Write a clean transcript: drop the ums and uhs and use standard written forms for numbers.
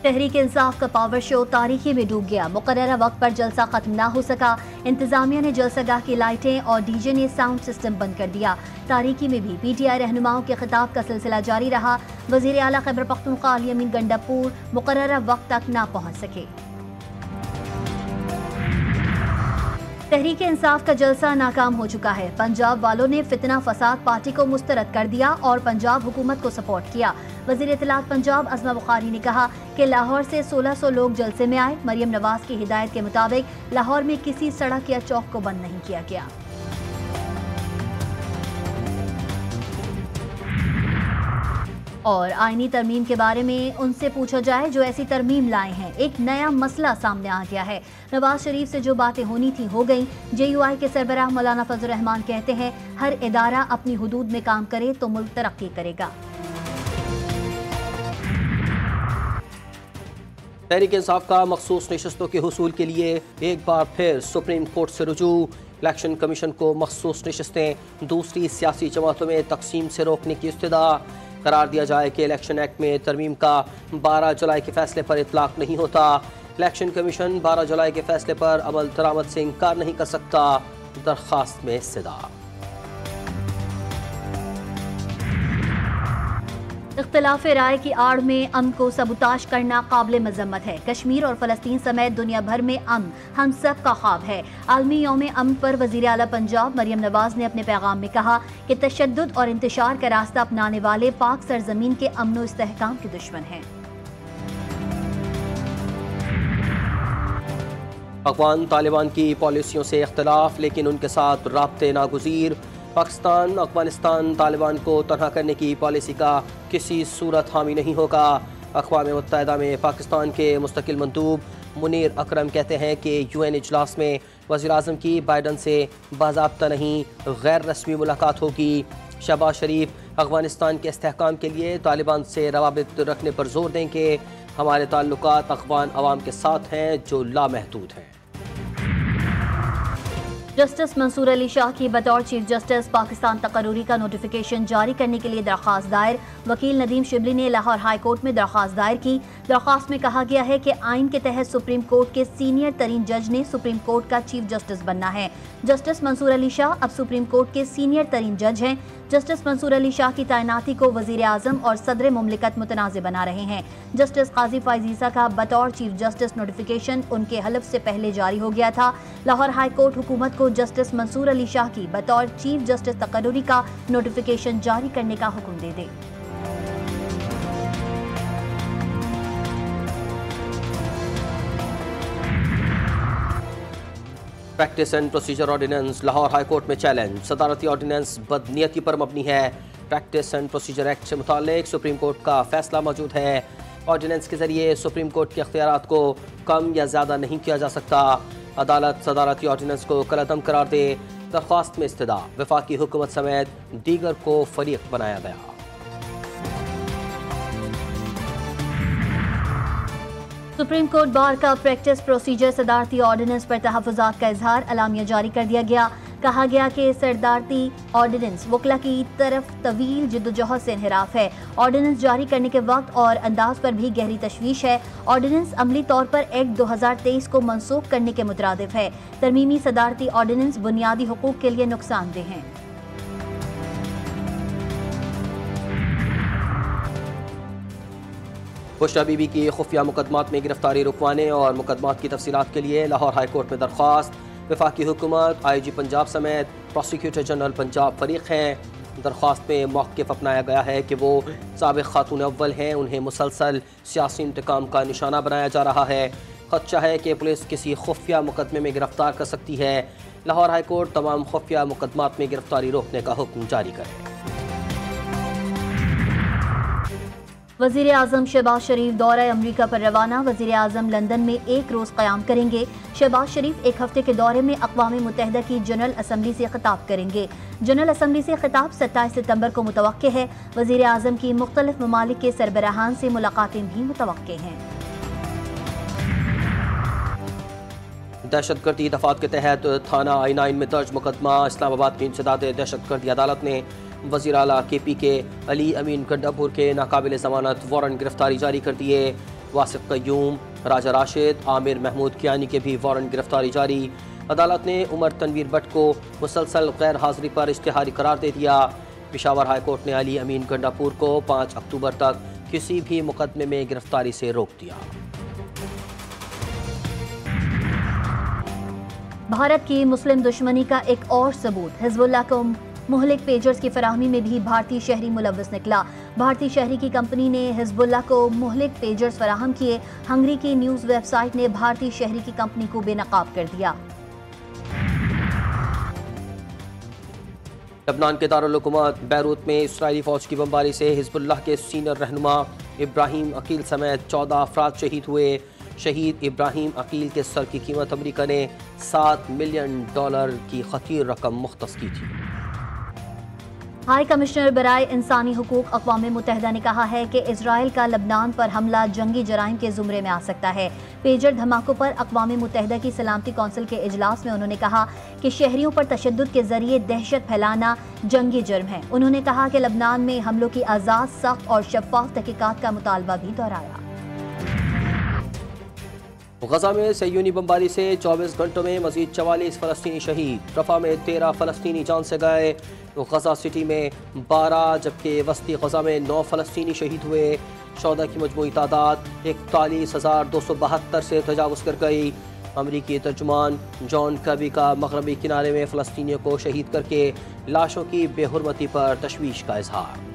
तहरीक इंसाफ का power show तारीखी में डूब गया। मुकर्ररा वक्त पर जलसा खत्म ना हो सका। इंतजामिया ने जलसागाह की लाइटें और डीजे ने साउंड सिस्टम बंद कर दिया। तारीखी में भी पीटीआई रहनुमाओं के खिताब का सिलसिला जारी रहा। वजीर आला खैबर पख्तूनख्वा अली अमीन गंडापुर मुकर्ररा वक्त तक ना पहुंच सके। तहरीक इंसाफ का जलसा नाकाम हो चुका है। पंजाब वालों ने फितना फसाद पार्टी को मुस्तरद कर दिया और पंजाब हुकूमत को सपोर्ट किया। वजीर इत्तलात पंजाब अज़मा बुखारी ने कहा कि लाहौर से 1600 लोग जलसे में आए। मरियम नवाज की हिदायत के मुताबिक लाहौर में किसी सड़क या चौक को बंद नहीं किया गया। और आईनी तरमीम के बारे में उनसे पूछा जाए जो ऐसी तरमीम लाए हैं। एक नया मसला सामने आ गया है। नवाज शरीफ से जो बातें होनी थी हो गई। JUI के सरबराह मौलाना फजल रहमान कहते हैं हर इदारा अपनी हुदूद में काम करे तो मुल्क तरक्की करेगा। तहरीक इंसाफ का मखसूस नशस्तों के हुसूल के लिए एक बार फिर सुप्रीम कोर्ट से रुजू। इलेक्शन कमीशन को मखसूस नशस्तें दूसरी सियासी जमातों में तकसीम से रोकने की इस्तदा। करार दिया जाए कि इलेक्शन एक्ट में तरमीम का 12 जुलाई के फैसले पर इतलाक नहीं होता। इलेक्शन कमीशन 12 जुलाई के फैसले पर अमल दरामद से इनकार नहीं कर सकता। दरख्वास्त में इस्तदा। इख्तिलाफ राय की आड़ में अमन को सबूताश करना काबिल मजम्मत है। कश्मीर और फलस्तीन समेत दुनिया भर में अमन हम सब का ख्वाब है। आलमी यौम अमन पर वजीर आला पंजाब मरियम नवाज ने अपने पैगाम में कहा कि तशद्दुद और इंतशार का रास्ता अपनाने वाले पाक सरजमीन के अमन व इस्तेहकाम के दुश्मन हैं। अफगान तालिबान की पॉलिसियों से इख्तलाफ लेकिन उनके साथ राब्ते नागुज़ीर। पाकिस्तान अफगानिस्तान तालिबान को तनहा करने की पॉलिसी का किसी सूरत हामी नहीं होगा। अक़वाम मुत्तहिदा में पाकिस्तान के मुस्तकिल मंदूब मुनीर अकरम कहते हैं कि UN इजलास में वज़ीर-ए-आज़म की बाइडन से बाज़ाब्ता नहीं गैर रस्मी मुलाकात होगी। शहबाज शरीफ अफगानिस्तान के इस्तेहकाम के लिए तालिबान से रवाबित रखने पर जोर दें कि हमारे ताल्लुकात अफ़गान अवाम के साथ हैं जो लामहदूद हैं। जस्टिस मंसूर अली शाह की बतौर चीफ जस्टिस पाकिस्तान तकर्रुरी का नोटिफिकेशन जारी करने के लिए दरख्वास्त दायर। वकील नदीम शिबली ने लाहौर हाई कोर्ट में दरख्वास्त दायर की। दरख्वास्त में कहा गया है कि आइन के तहत सुप्रीम कोर्ट के सीनियर तरीन जज ने सुप्रीम कोर्ट का चीफ जस्टिस बनना है। जस्टिस मंसूर अली शाह अब सुप्रीम कोर्ट के सीनियर तरीन जज हैं। जस्टिस मंसूर अली शाह की तैनाती को वजीर आजम और सदर मुमलिकत मुतनाज़ बना रहे हैं। जस्टिस काजी फैज़ ईसा का बतौर चीफ जस्टिस नोटिफिकेशन उनके हलफ से पहले जारी हो गया था। लाहौर हाई कोर्ट हुकूमत को जस्टिस मंसूर अली शाह की बतौर चीफ जस्टिस तकर्रुरी का नोटिफिकेशन जारी करने का हुक्म दे दे। Practice and procedure ordinance Lahore high court में चैलेंज। सदारती ऑर्डिनेंस बदनीयती पर मबनी है। प्रैक्टिस एंड प्रोसीजर एक्ट से मुताल्लिक सुप्रीम कोर्ट का फैसला मौजूद है। ऑर्डिनेंस के जरिए सुप्रीम कोर्ट के अख्तियारात को कम या ज़्यादा नहीं किया जा सकता। अदालत सदारती ऑर्डिनेंस को कलअदम करार दे। दरख्वास्त में इस्तदा। वफाकी हुकूमत समेत दीगर को फरीक बनाया गया। सुप्रीम कोर्ट बार का प्रैक्टिस प्रोसीजर सदारती ऑर्डिनेंस पर तहफ़्फ़ुज़ात का इजहार। अलामिया जारी कर दिया गया। कहा गया कि सदारती ऑर्डिनेंस वकला की तरफ तवील जिद्दोजहद से इन्हिराफ है। ऑर्डिनेंस जारी करने के वक्त और अंदाज पर भी गहरी तशवीश है। ऑर्डिनेंस अमली तौर पर एक्ट 2023 को मनसूख करने के मुतरादिफ है। तरमीमी सदारती ऑर्डिनेंस बुनियादी हुकूक के लिए नुकसानदेह हैं। बुशरा बीबी की खुफिया मुकदमात में गिरफ्तारी रुकवाने और मुकदमात की तफसीलात के लिए लाहौर हाई कोर्ट में दरख्वास्त। वफाकी हुकूमत IG पंजाब समेत प्रोसिक्यूटर जनरल पंजाब फरीक हैं। दरख्वास्त में मौक़िफ़ अपनाया गया है कि वो साबिक़ खातून अव्वल हैं। उन्हें मुसलसल सियासी इंतकाम का निशाना बनाया जा रहा है। खदशा है कि पुलिस किसी खुफिया मुकदमे में गिरफ्तार कर सकती है। लाहौर हाई कोर्ट तमाम खुफिया मुकदमात में गिरफ्तारी रोकने का हुक्म जारी करे। वज़ीर आज़म शहबाज शरीफ दौरा अमरीका पर रवाना। वज़ीर आज़म लंदन में एक रोज़ क़याम करेंगे। शहबाज शरीफ एक हफ्ते के दौरे में अक़वाम मुत्तहिदा की जनरल असम्बली से खिताब करेंगे। जनरल असम्बली से खिताब 27 सितंबर को मुतवक्के है। वज़ीर आज़म की मुख्तलिफ ममालिक के सरबराहान से मुलाकातें भी मुतवक्के हैं। दहशतगर्दी दफात के तहत थाना I9 में दर्ज मुकदमा। इस्लामाबाद की इंसदाद दहशतगर्दी अदालत ने वज़ीर आला KP के अली अमीन गंडापुर के नाकाबिल ज़मानत वारंट गिरफ्तारी जारी कर दिए। वासिफ कयूम, राजा राशिद, आमिर महमूद कियानी के भी वारंट गिरफ्तारी जारी। अदालत ने उमर तनवीर भट्ट को मुसलसल गैर हाजिरी पर इश्तिहारी करार दे दिया। पेशावर हाई कोर्ट ने अली अमीन गंडापुर को 5 अक्टूबर तक किसी भी मुकदमे में गिरफ्तारी से रोक दिया। भारत की मुस्लिम दुश्मनी का एक और सबूत, हिजबुल्लाह को मुहलिक पेजर्स की फराहमी में भी भारतीय शहरी मुलव्वस निकला। भारतीय शहरी की कंपनी ने हिजबुल्लाह को मुहलिक पेजर्स फराहम किए। हंगरी की न्यूज़ वेबसाइट ने भारतीय शहरी की कंपनी को बेनकाब कर दिया। लबनान के दारुल हुकूमत बैरूत में इस्राइली फौज की बमबारी से हिजबुल्लाह के सीनियर रहनुमा इब्राहिम अकील समेत 14 अफराद शहीद हुए। शहीद इब्राहिम अकील के सर की कीमत अमेरिका ने $7 मिलियन की खतीर रकम मुख्तस की थी। हाई कमिश्नर बराए इंसानी हुकूक अक़वाम मुत्तहिदा ने कहा है कि इजराइल का लबनान पर हमला जंगी जराइम के ज़ुमरे में आ सकता है। पेजर धमाकों पर अक़वाम मुत्तहिदा की सलामती कौंसिल के इजलास में उन्होंने कहा कि शहरियों पर तशद्दुद के जरिए दहशत फैलाना जंगी जुर्म है। उन्होंने कहा कि लबनान में हमलों की आज़ाद, सख्त और शफाफ तहकीकात का मुतालबा भी दोहराया। गजा में सयूनी बमबारी से 24 घंटों में मजीद 44 फ़लस्तीनी शहीद। रफा में 13 फ़लस्तीनी जान से गए। गजा सिटी में 12 जबकि वस्ती गजा में 9 फ़लस्तीनी शहीद हुए। शोहदा की मजमूई तादाद 41,272 से तजावुज़ कर गई। अमरीकी तर्जुमान जॉन कर्बी का मगरबी किनारे में फ़लस्तीनियों को शहीद करके लाशों की बेहुरमती पर तशवीश का इजहार।